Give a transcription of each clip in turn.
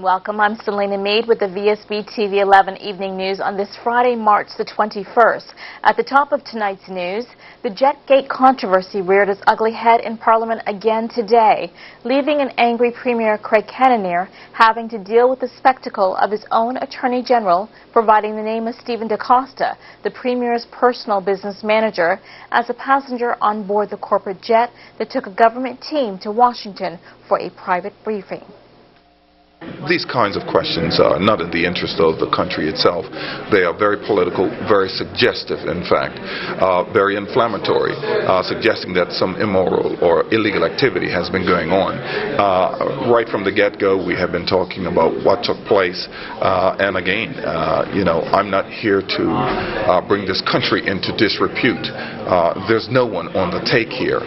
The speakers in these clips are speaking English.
welcome. I'm Selena Meade with the Vsb Tv 11 Evening News on this Friday, March the 21st. At the top of tonight's news, the Jetgate controversy reared its ugly head in Parliament again today, leaving an angry Premier Craig Cananeer having to deal with the spectacle of his own Attorney General providing the name of Stephen DaCosta, the Premier's personal business manager, as a passenger on board the corporate jet that took a government team to Washington for a private briefing. These kinds of questions are not in the interest of the country itself. They are very political, very suggestive, in fact, very inflammatory, suggesting that some immoral or illegal activity has been going on. Right from the get-go, we have been talking about what took place, and again, I'm not here to bring this country into disrepute. There's no one on the take here.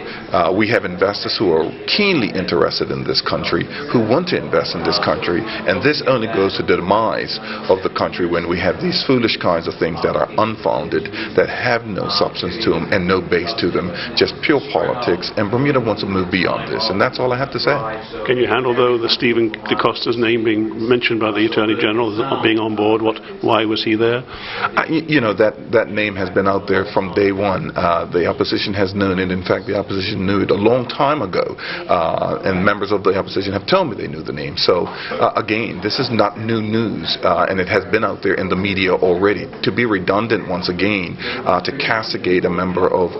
We have investors who are keenly interested in this country, who want to invest in this country. And this only goes to the demise of the country when we have these foolish kinds of things that are unfounded, that have no substance to them and no base to them, just pure politics. And Bermuda wants to move beyond this, and that's all I have to say. Can you handle, though, the Stephen DaCosta's name being mentioned by the Attorney General being on board? Why was he there? That name has been out there from day one. The opposition has known it. In fact, the opposition knew it a long time ago, and members of the opposition have told me they knew the name. So again, this is not new news, and it has been out there in the media already. To be redundant once again, to castigate a member of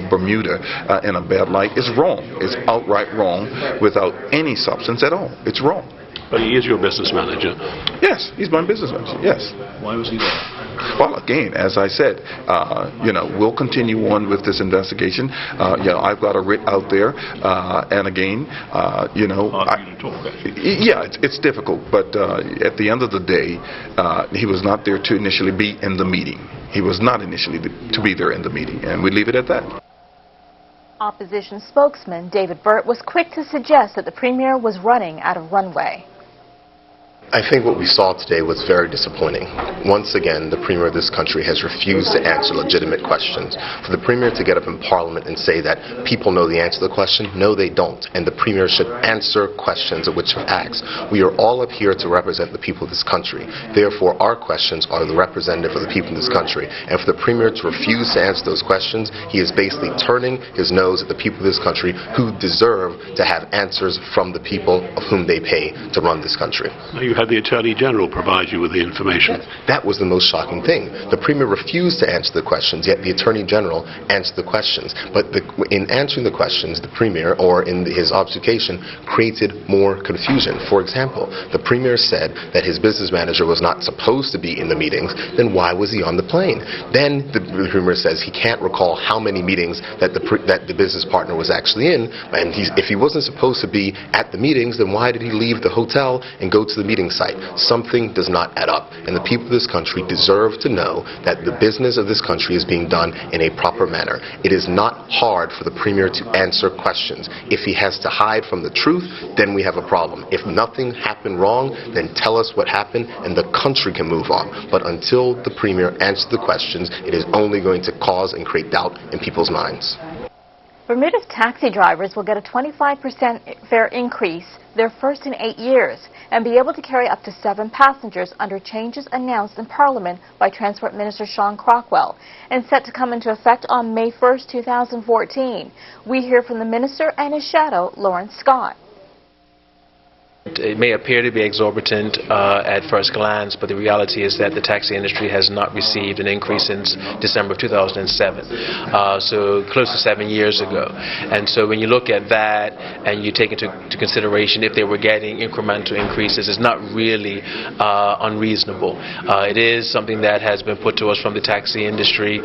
Bermuda in a bad light is wrong. It's outright wrong without any substance at all. It's wrong. But he is your business manager. Yes, he's my business manager, yes. Why was he there? Well, again, as I said, we'll continue on with this investigation. I've got a writ out there, and again, it's difficult, but at the end of the day, he was not there to initially be in the meeting. He was not initially to be there in the meeting, and we leave it at that. Opposition spokesman David Burt was quick to suggest that the Premier was running out of runway. I think what we saw today was very disappointing. Once again, the Premier of this country has refused to answer legitimate questions. For the Premier to get up in Parliament and say that people know the answer to the question, no they don't, and the Premier should answer questions of which are asked. We are all up here to represent the people of this country. Therefore, our questions are the representative of the people of this country. And for the Premier to refuse to answer those questions, he is basically turning his nose at the people of this country who deserve to have answers from the people of whom they pay to run this country. You had the Attorney General provide you with the information. That was the most shocking thing. The Premier refused to answer the questions, yet the Attorney General answered the questions. But in answering the questions, the Premier, or in his obfuscation, created more confusion. For example, the Premier said that his business manager was not supposed to be in the meetings. Then why was he on the plane? Then the Premier says he can't recall how many meetings that the business partner was actually in. And if he wasn't supposed to be at the meetings, then why did he leave the hotel and go to the meeting site? Something does not add up, and the people of this country deserve to know that the business of this country is being done in a proper manner. It is not hard for the Premier to answer questions. If he has to hide from the truth, then we have a problem. If nothing happened wrong, then tell us what happened and the country can move on. But until the Premier answers the questions, it is only going to cause and create doubt in people's minds. Bermuda's taxi drivers will get a 25% fare increase, their first in 8 years, and be able to carry up to 7 passengers under changes announced in Parliament by Transport Minister Sean Crockwell and set to come into effect on May 1st, 2014. We hear from the Minister and his shadow, Lawrence Scott. It may appear to be exorbitant at first glance, but the reality is that the taxi industry has not received an increase since December of 2007, so close to 7 years ago. And so when you look at that and you take into consideration if they were getting incremental increases, it's not really unreasonable. It is something that has been put to us from the taxi industry.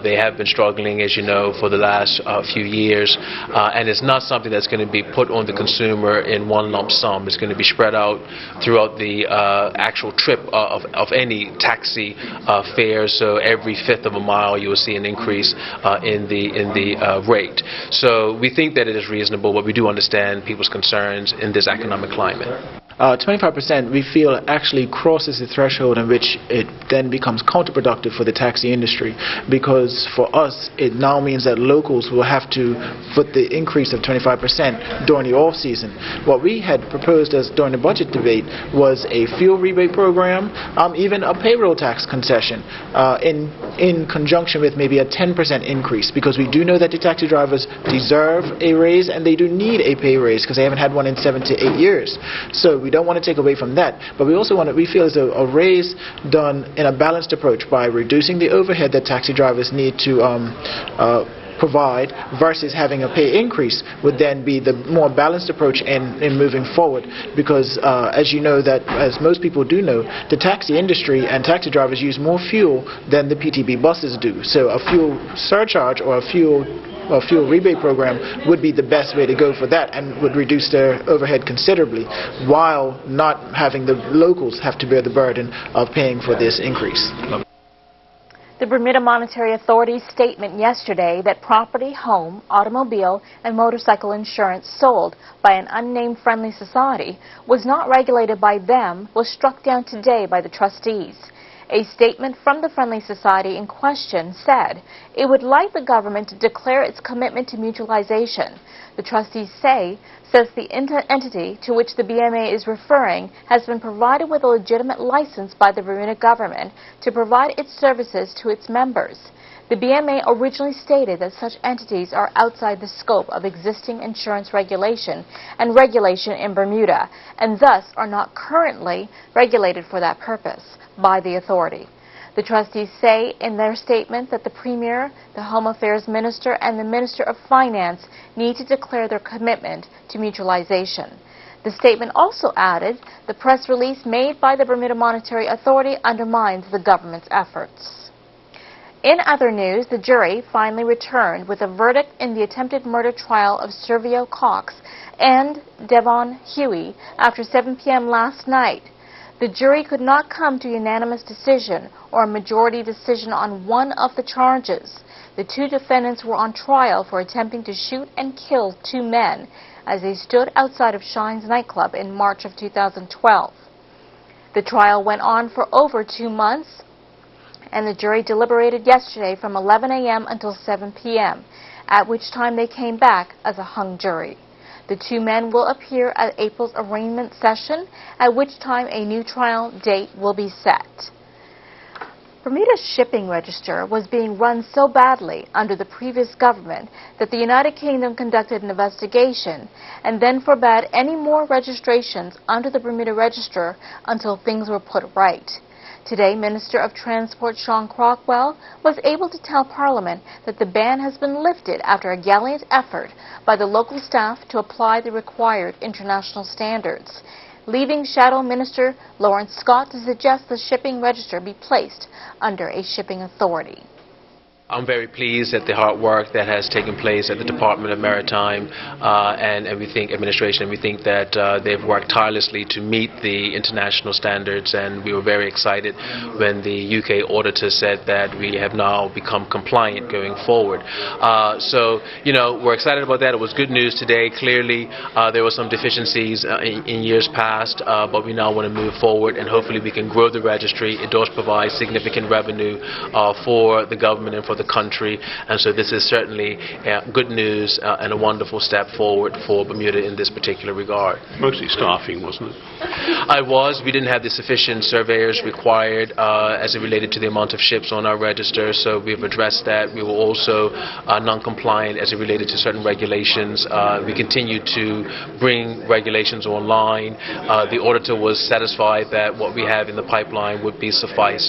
They have been struggling, as you know, for the last few years, and it's not something that's going to be put on the consumer in one lump sum. It's going to be spread out throughout the actual trip of any taxi fare. So every fifth of a mile you will see an increase in the rate. So we think that it is reasonable, but we do understand people's concerns in this economic climate. 25% we feel actually crosses the threshold in which it then becomes counterproductive for the taxi industry, because for us it now means that locals will have to foot the increase of 25% during the off-season. What we had proposed as during the budget debate was a fuel rebate program, even a payroll tax concession in conjunction with maybe a 10% increase, because we do know that the taxi drivers deserve a raise and they do need a pay raise because they haven't had one in 7 to 8 years. So we don't want to take away from that, but we also we feel as though a raise done in a balanced approach by reducing the overhead that taxi drivers need to provide versus having a pay increase would then be the more balanced approach in moving forward, because as you know, that as most people do know, the taxi industry and taxi drivers use more fuel than the PTB buses do. So a fuel surcharge or a fuel rebate program would be the best way to go for that, and would reduce their overhead considerably while not having the locals have to bear the burden of paying for this increase. The Bermuda Monetary Authority's statement yesterday that property, home, automobile, and motorcycle insurance sold by an unnamed friendly society was not regulated by them was struck down today by the trustees. A statement from the Friendly Society in question said it would like the government to declare its commitment to mutualization. The trustees says the entity to which the BMA is referring has been provided with a legitimate license by the Bermuda government to provide its services to its members. The BMA originally stated that such entities are outside the scope of existing insurance regulation and regulation in Bermuda, and thus are not currently regulated for that purpose by the authority. The trustees say in their statement that the Premier, the Home Affairs Minister, and the Minister of Finance need to declare their commitment to mutualization. The statement also added the press release made by the Bermuda Monetary Authority undermines the government's efforts. In other news, the jury finally returned with a verdict in the attempted murder trial of Servio Cox and Devon Huey after 7 p.m. last night. The jury could not come to a unanimous decision or a majority decision on one of the charges. The two defendants were on trial for attempting to shoot and kill 2 men as they stood outside of Shine's nightclub in March of 2012. The trial went on for over 2 months, and the jury deliberated yesterday from 11 a.m. until 7 p.m., at which time they came back as a hung jury. The 2 men will appear at April's arraignment session, at which time a new trial date will be set. Bermuda's shipping register was being run so badly under the previous government that the United Kingdom conducted an investigation and then forbade any more registrations under the Bermuda Register until things were put right. Today, Minister of Transport Sean Crockwell was able to tell Parliament that the ban has been lifted after a gallant effort by the local staff to apply the required international standards, leaving Shadow Minister Lawrence Scott to suggest the shipping register be placed under a shipping authority. I'm very pleased at the hard work that has taken place at the Department of Maritime and we think administration. We think that they've worked tirelessly to meet the international standards, and we were very excited when the UK auditor said that we have now become compliant going forward. So, you know, we're excited about that. It was good news today. Clearly, there were some deficiencies in years past, but we now want to move forward, and hopefully we can grow the registry. It does provide significant revenue for the government and for the country, and so this is certainly good news and a wonderful step forward for Bermuda in this particular regard. Mostly staffing, wasn't it? We didn't have the sufficient surveyors required as it related to the amount of ships on our register, so we've addressed that. We were also non-compliant as it related to certain regulations. We continue to bring regulations online. The auditor was satisfied that what we have in the pipeline would be suffice.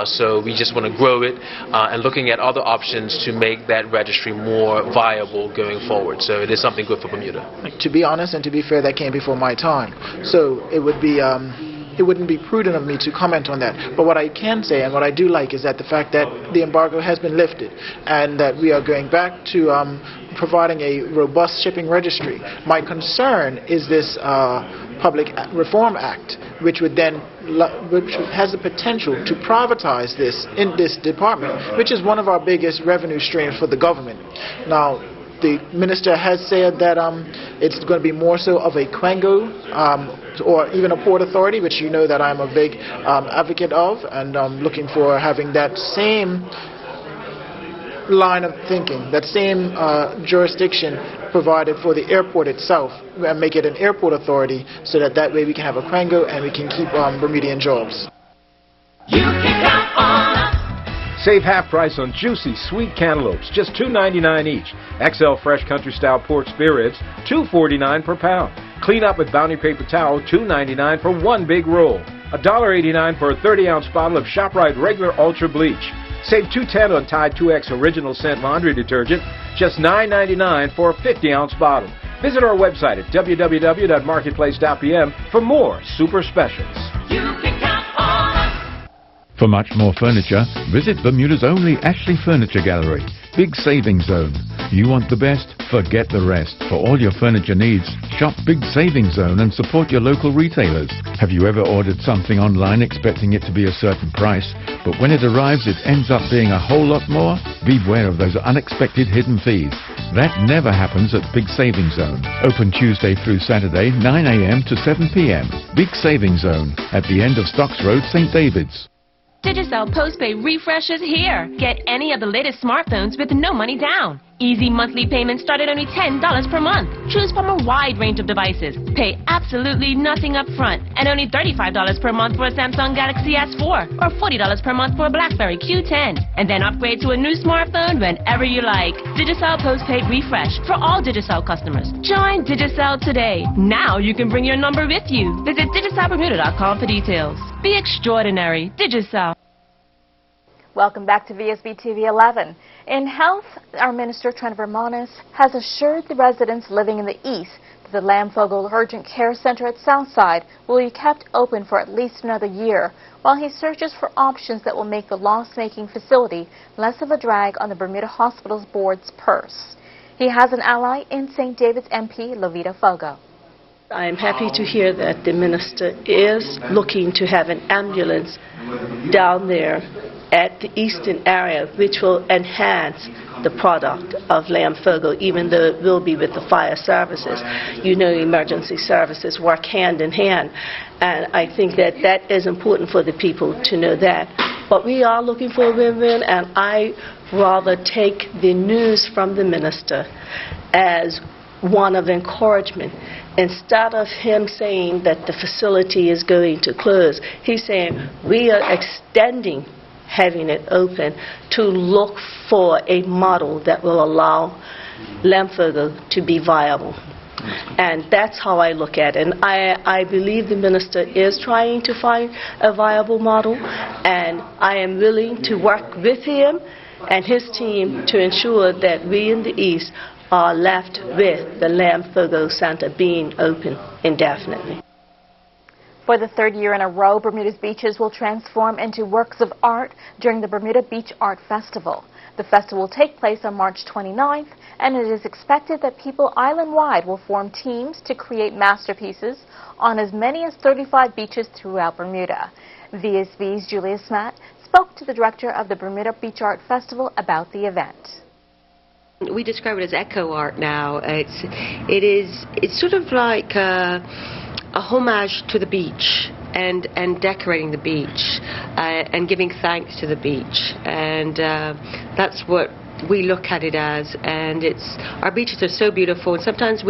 So we just want to grow it and looking at other options to make that registry more viable going forward. So it is something good for Bermuda. To be honest and to be fair, that came before my time. So it would be it wouldn't be prudent of me to comment on that. But what I can say and what I do like is that the fact that the embargo has been lifted and that we are going back to providing a robust shipping registry. My concern is this Public Reform Act, which has the potential to privatize this in this department, which is one of our biggest revenue streams for the government. Now, the minister has said that it's going to be more so of a quango or even a port authority, which you know that I'm a big advocate of, and looking for having that same line of thinking, that same jurisdiction provided for the airport itself, and make it an airport authority so that way we can have a quango and we can keep Bermudian jobs. You can count on us. Save half price on juicy, sweet cantaloupes, just $2.99 each. XL Fresh Country Style Pork Spare Ribs, $2.49 per pound. Clean up with Bounty Paper Towel, $2.99 for one big roll. $1.89 for a 30-ounce bottle of ShopRite Regular Ultra Bleach. Save $2.10 on Tide 2X Original Scent Laundry Detergent, just $9.99 for a 50-ounce bottle. Visit our website at www.marketplace.pm for more super specials. You can count on us. For much more furniture, visit Bermuda's only Ashley Furniture Gallery. Big Savings Zone. You want the best? Forget the rest. For all your furniture needs, shop Big Savings Zone and support your local retailers. Have you ever ordered something online expecting it to be a certain price, but when it arrives it ends up being a whole lot more? Beware of those unexpected hidden fees. That never happens at Big Savings Zone. Open Tuesday through Saturday, 9 a.m. to 7 p.m. Big Savings Zone at the end of Stocks Road, St. David's. Digicel Postpay Refresh is here. Get any of the latest smartphones with no money down. Easy monthly payments start at only $10 per month. Choose from a wide range of devices. Pay absolutely nothing up front and only $35 per month for a Samsung Galaxy S4 or $40 per month for a BlackBerry Q10. And then upgrade to a new smartphone whenever you like. Digicel Postpaid Refresh for all Digicel customers. Join Digicel today. Now you can bring your number with you. Visit digicelbermuda.com for details. Be extraordinary. Digicel. Welcome back to Vsb TV 11. In health, our Minister Trent Vermonis has assured the residents living in the east that the Lamfogle Urgent Care Center at Southside will be kept open for at least another year while he searches for options that will make the loss-making facility less of a drag on the Bermuda Hospitals Board's purse. He has an ally in St. David's MP, Lovita Fogo. I am happy to hear that the minister is looking to have an ambulance down there at the eastern area, which will enhance the product of Lamfogle, even though it will be with the fire services. You know, emergency services work hand in hand, and I think that that is important for the people to know that. But we are looking for a win-win, and I rather take the news from the minister as one of encouragement. Instead of him saying that the facility is going to close, he's saying we are extending having it open to look for a model that will allow Lamfogle to be viable. And that's how I look at it. And I believe the minister is trying to find a viable model, and I am willing to work with him and his team to ensure that we in the East are left with the Lamfogle Center being open indefinitely. For the third year in a row, Bermuda's beaches will transform into works of art during the Bermuda Beach Art Festival. The festival will take place on March 29th, and it is expected that people island-wide will form teams to create masterpieces on as many as 35 beaches throughout Bermuda. VSB's Julia Smatt spoke to the director of the Bermuda Beach Art Festival about the event. We describe it as eco art now. It's sort of like a homage to the beach and decorating the beach and giving thanks to the beach, and that's what we look at it as. And our beaches are so beautiful, and sometimes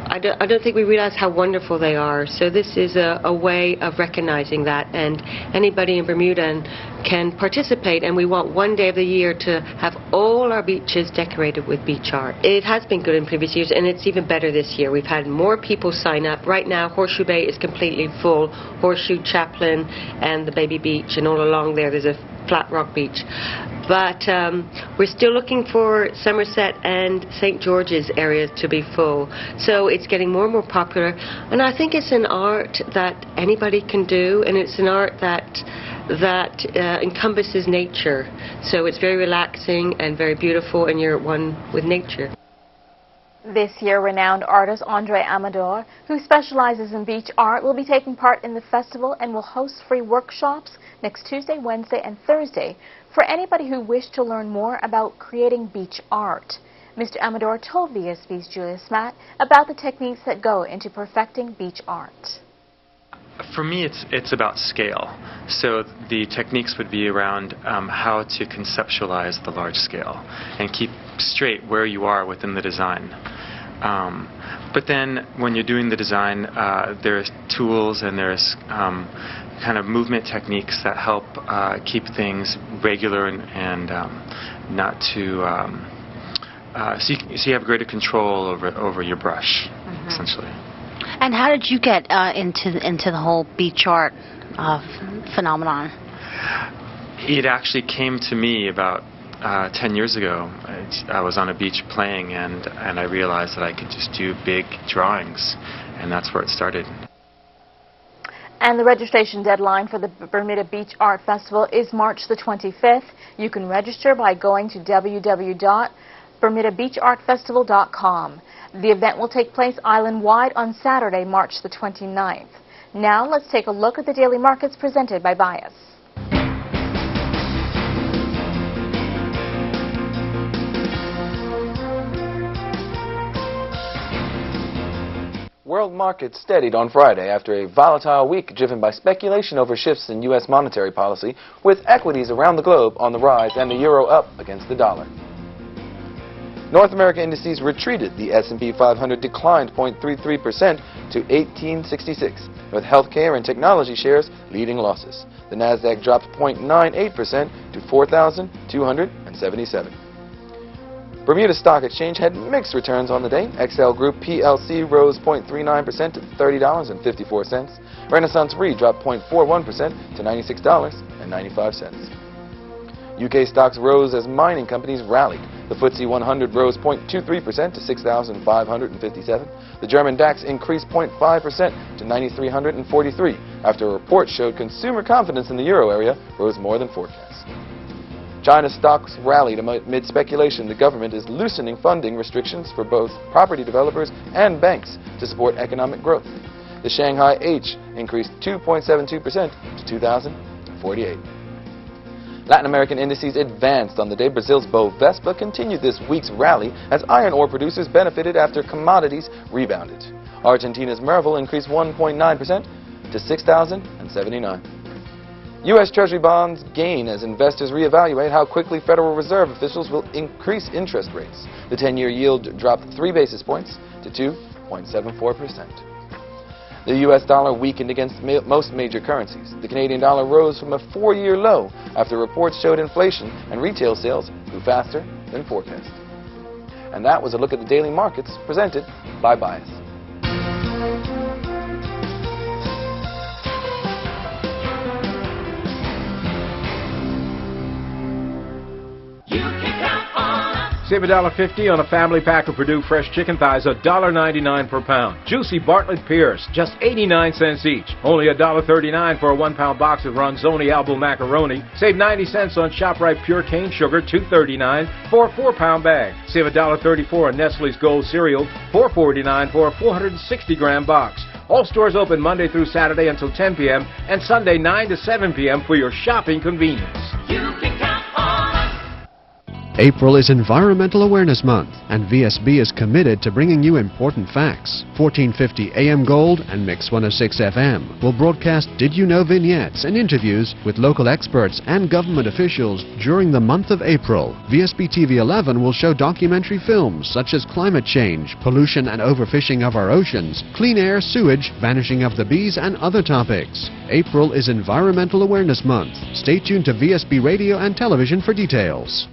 I don't think we realize how wonderful they are. So this is a way of recognizing that, and anybody in Bermuda can participate, and we want one day of the year to have all our beaches decorated with beach art. It has been good in previous years, and it's even better this year. We've had more people sign up. Right now, Horseshoe Bay is completely full. Horseshoe, Chaplin, and the Baby Beach, and all along there's a Flat Rock Beach. But we're still looking for Somerset and St. George's areas to be full. So it's getting more and more popular, and I think it's an art that anybody can do, and it's an art that encompasses nature. So it's very relaxing and very beautiful, and you're at one with nature. This year, renowned artist Andre Amador, who specializes in beach art, will be taking part in the festival and will host free workshops next Tuesday, Wednesday, and Thursday for anybody who wished to learn more about creating beach art. Mr. Amador told VSB's Julia Smatt about the techniques that go into perfecting beach art. For me, it's about scale. So the techniques would be around how to conceptualize the large scale and keep straight where you are within the design. But then when you're doing the design, there's tools and there's kind of movement techniques that help keep things regular and not too... so you have greater control over your brush, essentially. And how did you get into the whole beach art phenomenon? It actually came to me about 10 years ago. I was on a beach playing, and I realized that I could just do big drawings, and that's where it started. And the registration deadline for the Bermuda Beach Art Festival is March the 25th. You can register by going to www.bermudabeachartfestival.com. The event will take place island-wide on Saturday, March the 29th. Now let's take a look at the daily markets presented by Bias. World markets steadied on Friday after a volatile week driven by speculation over shifts in U.S. monetary policy, with equities around the globe on the rise and the euro up against the dollar. North America indices retreated. The S&P 500 declined 0.33% to 1866, with healthcare and technology shares leading losses. The Nasdaq dropped 0.98% to 4,277. Bermuda Stock Exchange had mixed returns on the day. XL Group PLC rose 0.39% to $30.54. Renaissance Re dropped 0.41% to $96.95. UK stocks rose as mining companies rallied. The FTSE 100 rose 0.23% to 6,557. The German DAX increased 0.5% to 9,343 after a report showed consumer confidence in the euro area rose more than forecast. China's stocks rallied amid speculation the government is loosening funding restrictions for both property developers and banks to support economic growth. The Shanghai H increased 2.72% to 2,048. Latin American indices advanced on the day. Brazil's Bovespa continued this week's rally as iron ore producers benefited after commodities rebounded. Argentina's Merval increased 1.9% to 6,079. U.S. Treasury bonds gain as investors reevaluate how quickly Federal Reserve officials will increase interest rates. The 10-year yield dropped 3 basis points to 2.74%. The U.S. dollar weakened against most major currencies. The Canadian dollar rose from a 4-year low after reports showed inflation and retail sales grew faster than forecast. And that was a look at the daily markets presented by Bias. Save $1.50 on a family pack of Purdue fresh chicken thighs, $1.99 per pound. Juicy Bartlett Pierce, just 89 cents each. Only $1.39 for a 1-pound box of Ronzoni Albo macaroni. Save 90 cents on ShopRite Pure Cane Sugar, $2.39 for a 4-pound bag. Save $1.34 on Nestle's Gold cereal, $4.49 for a 460-gram box. All stores open Monday through Saturday until 10 p.m. and Sunday 9 to 7 p.m. for your shopping convenience. You can count on us. April is Environmental Awareness Month, and VSB is committed to bringing you important facts. 1450 AM Gold and Mix 106 FM will broadcast Did You Know vignettes and interviews with local experts and government officials during the month of April. VSB TV 11 will show documentary films such as climate change, pollution and overfishing of our oceans, clean air, sewage, vanishing of the bees, and other topics. April is Environmental Awareness Month. Stay tuned to VSB Radio and Television for details.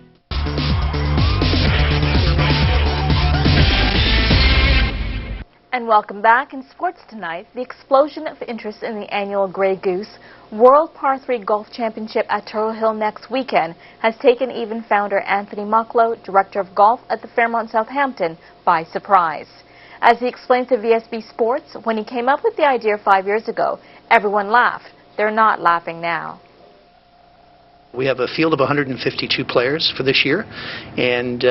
And welcome back. In sports tonight, the explosion of interest in the annual Grey Goose World Par 3 Golf Championship at Turtle Hill next weekend has taken even founder Anthony Mucklow, director of golf at the Fairmont Southampton, by surprise. As he explained to VSB Sports, when he came up with the idea 5 years ago, everyone laughed. They're not laughing now. We have a field of 152 players for this year, and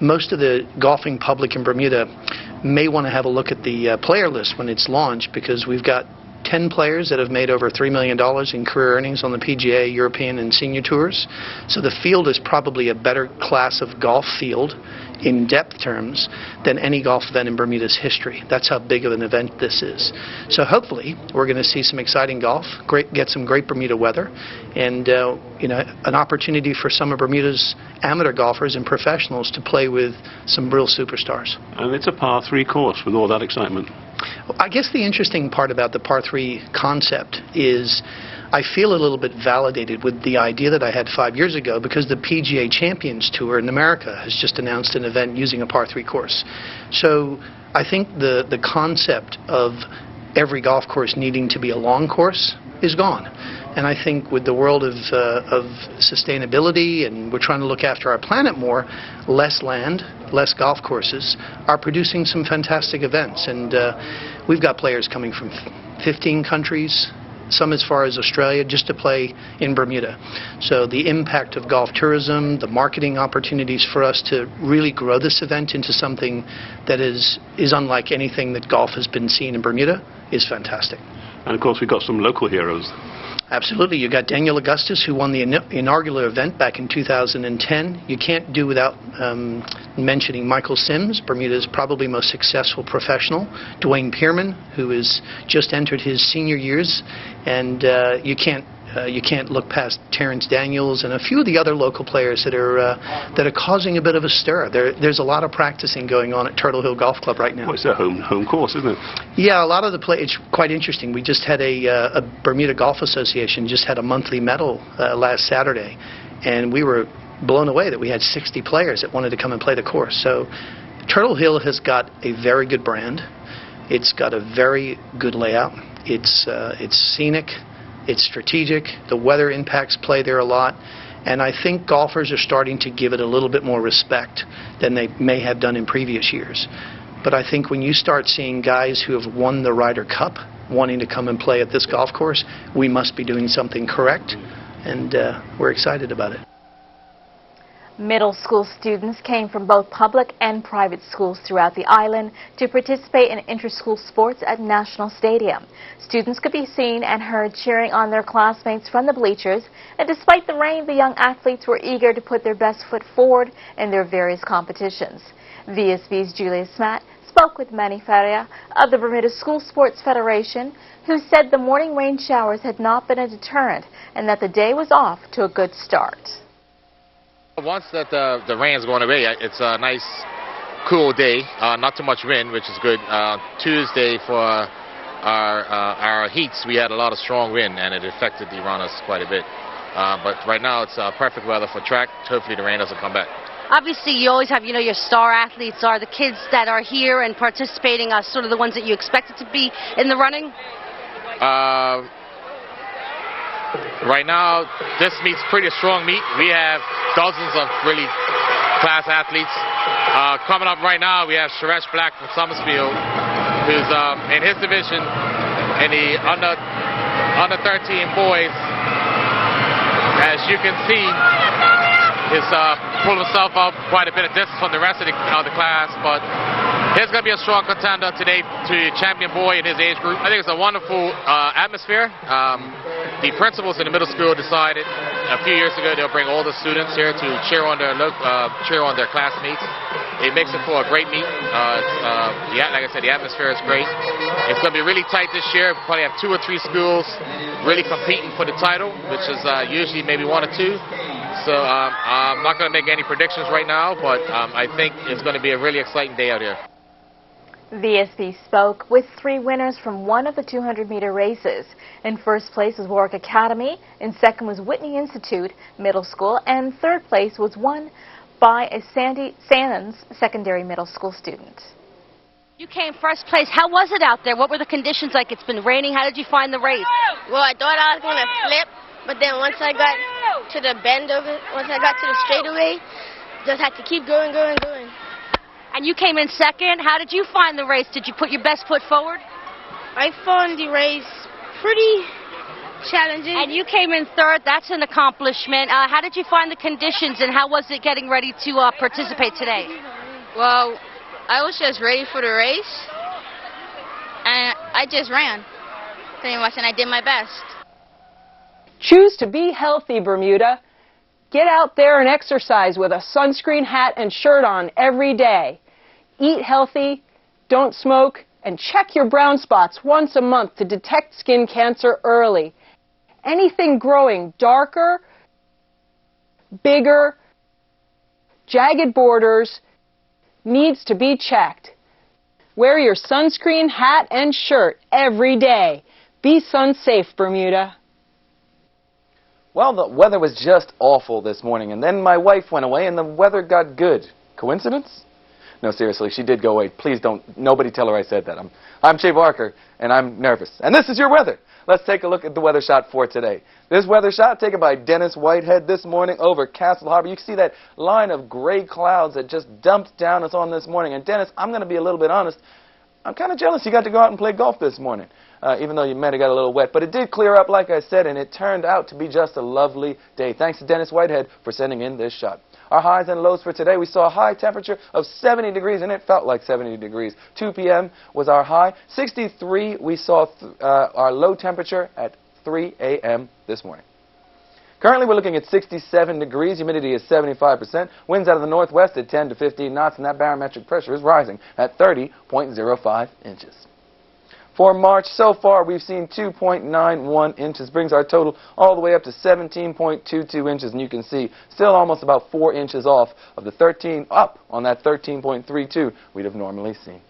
most of the golfing public in Bermuda may want to have a look at the player list when it's launched, because we've got 10 players that have made over $3 million in career earnings on the PGA, European, and Senior Tours. So the field is probably a better class of golf field in depth terms than any golf event in Bermuda's history. That's how big of an event this is. So hopefully we're going to see some exciting golf, get some great Bermuda weather, and an opportunity for some of Bermuda's amateur golfers and professionals to play with some real superstars. And it's a par 3 course with all that excitement. I guess the interesting part about the par 3 concept is I feel a little bit validated with the idea that I had 5 years ago, because the PGA Champions Tour in America has just announced an event using a par 3 course. So I think the concept of every golf course needing to be a long course is gone. And I think with the world of sustainability, and we're trying to look after our planet more, less land, less golf courses are producing some fantastic events. And we've got players coming from 15 countries, some as far as Australia, just to play in Bermuda. So the impact of golf tourism, the marketing opportunities for us to really grow this event into something that is unlike anything that golf has been seen in Bermuda is fantastic. And of course we've got some local heroes. Absolutely. You got Daniel Augustus, who won the inaugural event back in 2010. You can't do without mentioning Michael Sims, Bermuda's probably most successful professional. Dwayne Pearman, who has just entered his senior years, and you can't look past Terrence Daniels and a few of the other local players that are causing a bit of a stir. There's a lot of practicing going on at Turtle Hill Golf Club right now. Well, it's a home course, isn't it? Yeah, a lot of the play. It's quite interesting. We just had a Bermuda Golf Association just had a monthly medal last Saturday, and we were blown away that we had 60 players that wanted to come and play the course. So Turtle Hill has got a very good brand. It's got a very good layout. It's scenic. It's strategic. The weather impacts play there a lot. And I think golfers are starting to give it a little bit more respect than they may have done in previous years. But I think when you start seeing guys who have won the Ryder Cup wanting to come and play at this golf course, we must be doing something correct. And we're excited about it. Middle school students came from both public and private schools throughout the island to participate in inter-school sports at National Stadium. Students could be seen and heard cheering on their classmates from the bleachers, and despite the rain, the young athletes were eager to put their best foot forward in their various competitions. VSB's Julia Smatt spoke with Manny Faria of the Bermuda School Sports Federation, who said the morning rain showers had not been a deterrent and that the day was off to a good start. Once that the rain is going away, it's a nice, cool day. Not too much wind, which is good. Tuesday for our heats, we had a lot of strong wind, and it affected the runners quite a bit. But right now, it's perfect weather for track. Hopefully, the rain doesn't come back. Obviously, you always have, your star athletes are the kids that are here and participating, are sort of the ones that you expected to be in the running? Right now, this meet's pretty strong meet. We have dozens of really class athletes. Coming up right now, we have Suresh Black from Summersfield, who's in his division in the under 13 boys. As you can see, is pulling himself up quite a bit of distance from the rest of the class, but he's going to be a strong contender today to champion boy in his age group. I think it's a wonderful atmosphere. The principals in the middle school decided a few years ago they'll bring all the students here to cheer on their classmates. It makes it for a great meet. Like I said, the atmosphere is great. It's going to be really tight this year. We probably have 2 or 3 schools really competing for the title, which is usually maybe 1 or 2. So I'm not going to make any predictions right now, but I think it's going to be a really exciting day out here. VSB spoke with 3 winners from one of the 200-meter races. In first place was Warwick Academy, in second was Whitney Institute Middle School, and third place was won by a Sandy Sannons secondary middle school student. You came first place. How was it out there? What were the conditions like? It's been raining. How did you find the race? Well, I thought I was going to flip, but then once I got to the bend of it, once I got to the straightaway, just had to keep going. And you came in second. How did you find the race? Did you put your best foot forward? I found the race pretty challenging. And you came in third. That's an accomplishment. How did you find the conditions, and how was it getting ready to participate today? Well, I was just ready for the race, and I just ran. pretty much, and I did my best. Choose to be healthy, Bermuda. Get out there and exercise with a sunscreen hat and shirt on every day. Eat healthy, don't smoke, and check your brown spots once a month to detect skin cancer early. Anything growing darker, bigger, jagged borders needs to be checked. Wear your sunscreen hat and shirt every day. Be sun safe, Bermuda. Well, the weather was just awful this morning, and then my wife went away and the weather got good. Coincidence? No, seriously, she did go away. Please don't, nobody tell her I said that. I'm Jay Barker, and I'm nervous. And this is your weather. Let's take a look at the weather shot for today. This weather shot taken by Dennis Whitehead this morning over Castle Harbor. You can see that line of gray clouds that just dumped down us on this morning. And Dennis, I'm going to be a little bit honest. I'm kind of jealous you got to go out and play golf this morning, even though you might have got a little wet. But it did clear up, like I said, and it turned out to be just a lovely day. Thanks to Dennis Whitehead for sending in this shot. Our highs and lows for today, we saw a high temperature of 70 degrees, and it felt like 70 degrees. 2 p.m. was our high. 63, we saw our low temperature at 3 a.m. this morning. Currently, we're looking at 67 degrees. Humidity is 75%. Winds out of the northwest at 10 to 15 knots, and that barometric pressure is rising at 30.05 inches. For March, so far, we've seen 2.91 inches, brings our total all the way up to 17.22 inches, and you can see still almost about 4 inches off of the 13, up on that 13.32 we'd have normally seen.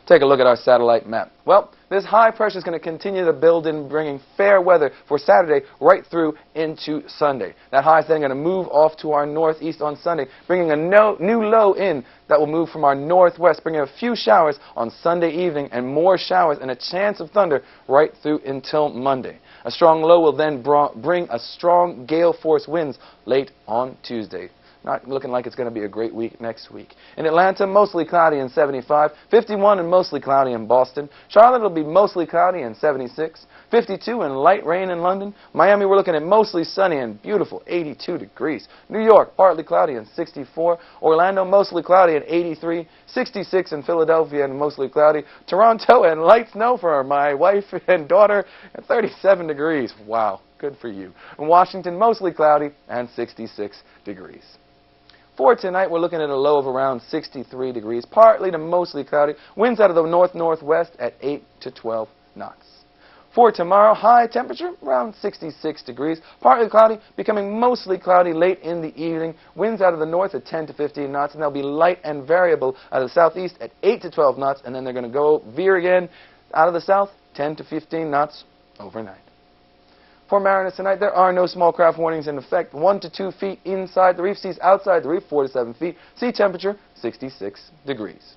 Take a look at our satellite map. Well, this high pressure is going to continue to build in, bringing fair weather for Saturday right through into Sunday. That high is then going to move off to our northeast on Sunday, bringing a new low in that will move from our northwest, bringing a few showers on Sunday evening and more showers and a chance of thunder right through until Monday. A strong low will then bring a strong gale force winds late on Tuesday. Not looking like it's going to be a great week next week. In Atlanta, mostly cloudy and 75. 51 and mostly cloudy in Boston. Charlotte will be mostly cloudy and 76. 52 and light rain in London. Miami, we're looking at mostly sunny and beautiful, 82 degrees. New York, partly cloudy and 64. Orlando, mostly cloudy and 83. 66 in Philadelphia and mostly cloudy. Toronto and light snow for my wife and daughter at 37 degrees. Wow, good for you. In Washington, mostly cloudy and 66 degrees. For tonight, we're looking at a low of around 63 degrees, partly to mostly cloudy. Winds out of the north-northwest at 8 to 12 knots. For tomorrow, high temperature around 66 degrees, partly cloudy, becoming mostly cloudy late in the evening. Winds out of the north at 10 to 15 knots, and they'll be light and variable out of the southeast at 8 to 12 knots, and then they're going to go veer again out of the south, 10 to 15 knots overnight. For mariners tonight, there are no small craft warnings in effect. 1 to 2 feet inside the reef, seas outside the reef, 4 to 7 feet. Sea temperature, 66 degrees.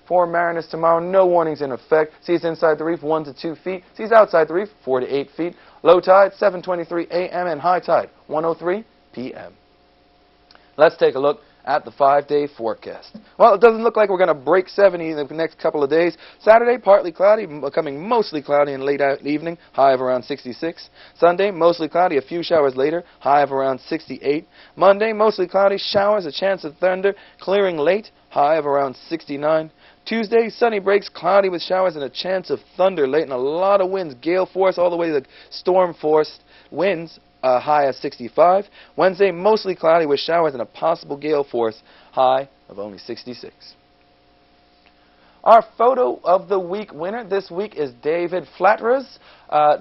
For mariners tomorrow, no warnings in effect. Seas inside the reef, 1 to 2 feet. Seas outside the reef, 4 to 8 feet. Low tide, 7:23 a.m. and high tide, 1:03 p.m. Let's take a look at the 5-day forecast. Well, it doesn't look like we're going to break 70 in the next couple of days. Saturday, partly cloudy, becoming mostly cloudy in late evening, high of around 66. Sunday, mostly cloudy, a few showers later, high of around 68. Monday, mostly cloudy, showers, a chance of thunder, clearing late, high of around 69. Tuesday, sunny breaks, cloudy with showers and a chance of thunder late, and a lot of winds, gale force all the way to the storm force winds, high of 65. Wednesday, mostly cloudy with showers and a possible gale force, high of only 66. Our photo of the week winner this week is David Flatras.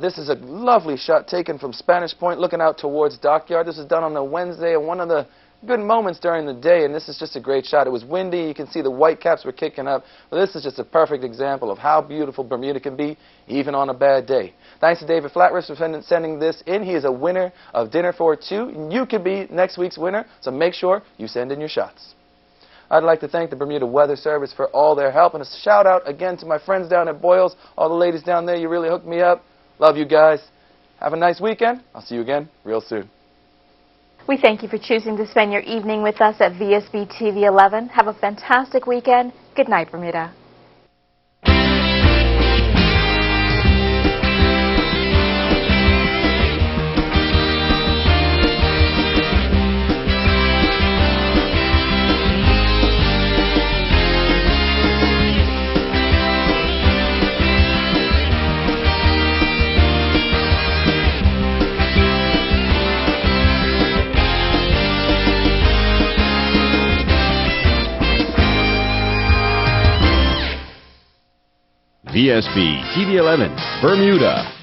This is a lovely shot taken from Spanish Point, looking out towards Dockyard. This was done on a Wednesday, and one of the good moments during the day, and this is just a great shot. It was windy. You can see the white caps were kicking up. But this is just a perfect example of how beautiful Bermuda can be, even on a bad day. Thanks to David Flatras for sending this in. He is a winner of Dinner for Two, and you could be next week's winner, so make sure you send in your shots. I'd like to thank the Bermuda Weather Service for all their help, and a shout out again to my friends down at Boyles, all the ladies down there. You really hooked me up. Love you guys. Have a nice weekend. I'll see you again real soon. We thank you for choosing to spend your evening with us at Vsb TV 11. Have a fantastic weekend. Good night, Bermuda. VSB TV 11, Bermuda.